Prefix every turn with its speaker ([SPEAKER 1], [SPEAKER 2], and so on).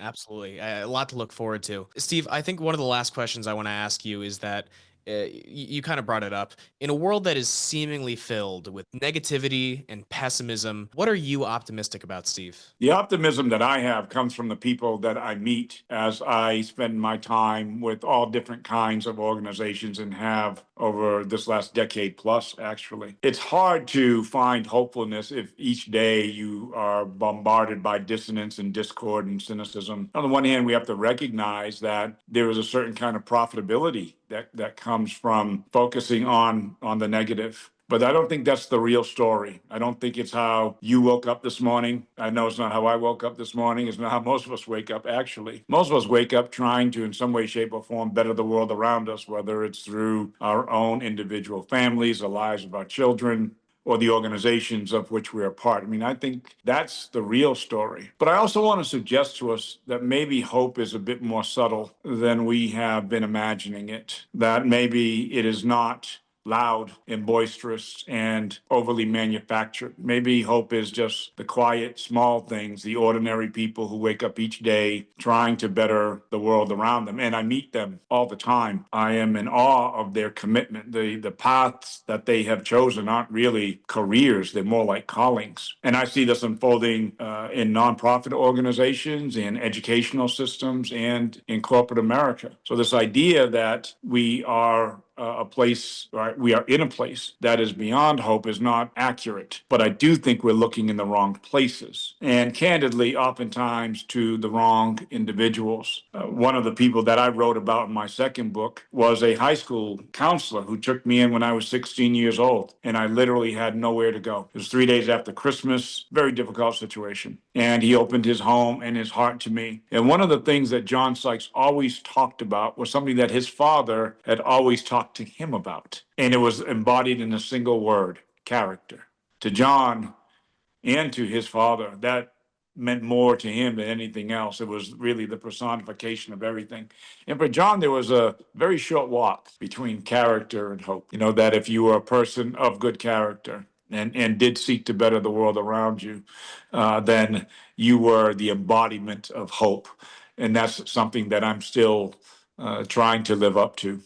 [SPEAKER 1] Absolutely. A lot to look forward to. Steve, I think one of the last questions I want to ask you is that you kind of brought it up. In a world that is seemingly filled with negativity and pessimism, what are you optimistic about, Steve?
[SPEAKER 2] The optimism that I have comes from the people that I meet as I spend my time with all different kinds of organizations and have over this last decade plus, actually. It's hard to find hopefulness if each day you are bombarded by dissonance and discord and cynicism. On the one hand, we have to recognize that there is a certain kind of profitability that comes from focusing on the negative. But I don't think that's the real story. I don't think it's how you woke up this morning. I know it's not how I woke up this morning. It's not how most of us wake up, actually. Most of us wake up trying to, in some way, shape, or form, better the world around us, whether it's through our own individual families, the lives of our children, or the organizations of which we are part. I mean, I think that's the real story. But I also want to suggest to us that maybe hope is a bit more subtle than we have been imagining it, that maybe it is not loud and boisterous and overly manufactured. Maybe hope is just the quiet, small things, the ordinary people who wake up each day trying to better the world around them. And I meet them all the time. I am in awe of their commitment. The paths that they have chosen aren't really careers, they're more like callings. And I see this unfolding in nonprofit organizations, in educational systems, and in corporate America. So, this idea that we are a place, right? We are in a place that is beyond hope is not accurate. But I do think we're looking in the wrong places. And candidly, oftentimes to the wrong individuals. One of the people that I wrote about in my second book was a high school counselor who took me in when I was 16 years old. And I literally had nowhere to go. It was 3 days after Christmas, very difficult situation. And he opened his home and his heart to me. And one of the things that John Sykes always talked about was something that his father had always talked to him about. And it was embodied in a single word: character. To John and to his father, that meant more to him than anything else. It was really the personification of everything. And for John, there was a very short walk between character and hope. You know, that if you were a person of good character, and did seek to better the world around you, then you were the embodiment of hope. And that's something that I'm still trying to live up to.